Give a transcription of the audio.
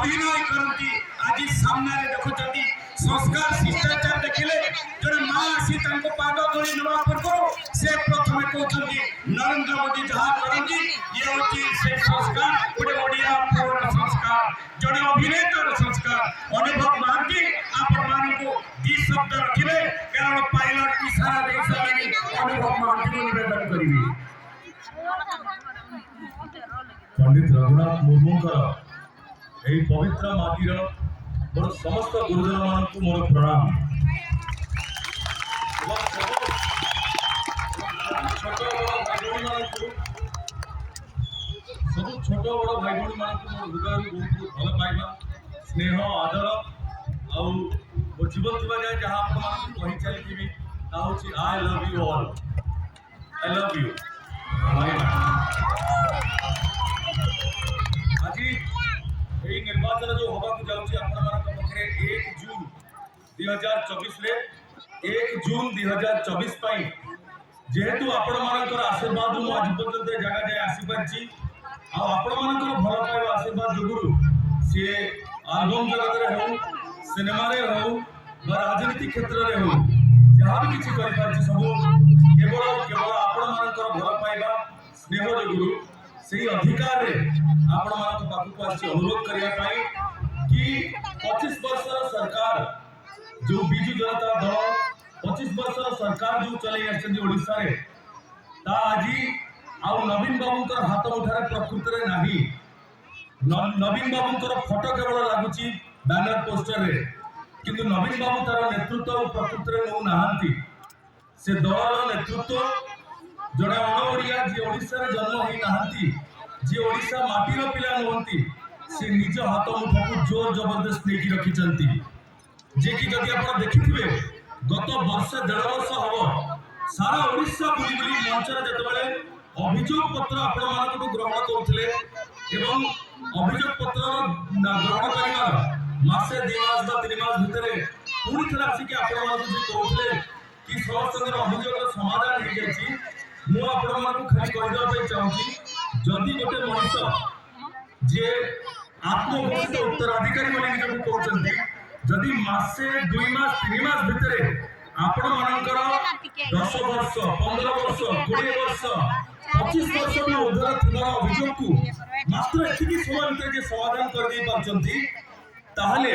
अभिनय करती आज सामने देखुं संस्कार शिष्टाचार देखिले जड़े माँ आसी पाद धरी ना पूर्व से प्रथम कहते नरेंद्र मोदी जहाँ करती ये हूँ से संस्कार गोटे ओडिया पुअर संस्कार जड़े अभिनेतार संस्कार अनुभव महांती आपण मानू दी शब्द रखिले कारण पायलट इशारा दे सारे अनुभव महांती को निवेदन करी पंडित रघुनाथ मुर्मूंकर यही पवित्र माटीर मोर समस्त गुरुजन मानक मोर प्रणाम। सब छोट बड़ भाई भाई मानक मोर हृदय बहुत भल पाइबा स्नेह आदर आउ मोर जीवन थी जाए जहाँ आप कही चली I love you all I love you आज यही निर्वाचन जो हवा को जाऊँगी पाखे 1 जून 2024 रे 1 जून 2024 जेहेतु आपण मानकर आशीर्वाद मु आज पर्यंत जगह जाए आसी पारछि आपण मानकर भल पाइबा आशीर्वाद जोगुरु सी आल्बम जगत रे हो सिनेमा रे हो राजनीति क्षेत्र रे हो जहाँ भी किसी कर पारछि सब केवल केवल आपण मानकर भल पाइबा स्नेह जोगुरु से अधिकार रे आपण मानक पाखु आसी अनुरोध करिया पाई कि 25 वर्ष सरकार जो बिजू जनता दल 25 वर्ष सरकार जो चले आछन ओडिसा रे ता आजी आ नवीन बाबूंकर हाथ उठारे प्रकृति रे नाही नवीन बाबूंकर फोटो केवल लागुची बैनर पोस्टर रे किंतु नवीन बाबू तार नेतृत्व प्रकृति रे नौ नाहंती से दलर नेतृत्व जड़े अणओडिया जी ओडिसा रे जन्म होई नाहंती जी ओडिसा माटीर पिला नहंती से निज हाथ मुठा को जोर जबरदस्त नहीं रखिचंती जे कि जदि आपण देखिथिबे गत वर्ष 1.5 वर्ष हबो सारा ओडिसा बुली बुली मंचर जतबेले अभियोग पत्र आपण मानक ग्रहण करथिले एवं अभियोग पत्र ग्रहण करिवार मासे 2 मास बा 3 मास भितरे पूरी तरह आसी कि आपण मानक जे कहथिले कि समस्त अभियोग समाधान हो जायछि मु आपण मानक खाली कहि देबा चाहूची जदि गोटे मनुष्य जे आत्मघोषित उत्तराधिकारी माने निजको कहउछन्ती जदि मासे 2 मास 3 मास भितरे आपण मानकर 10 वर्ष 15 वर्ष 20 वर्ष 25 वर्ष में उद्धर थिबार अभियोग को मात्र एतिकी समय भितर जे समाधान कर दे पारछन्ती ताहले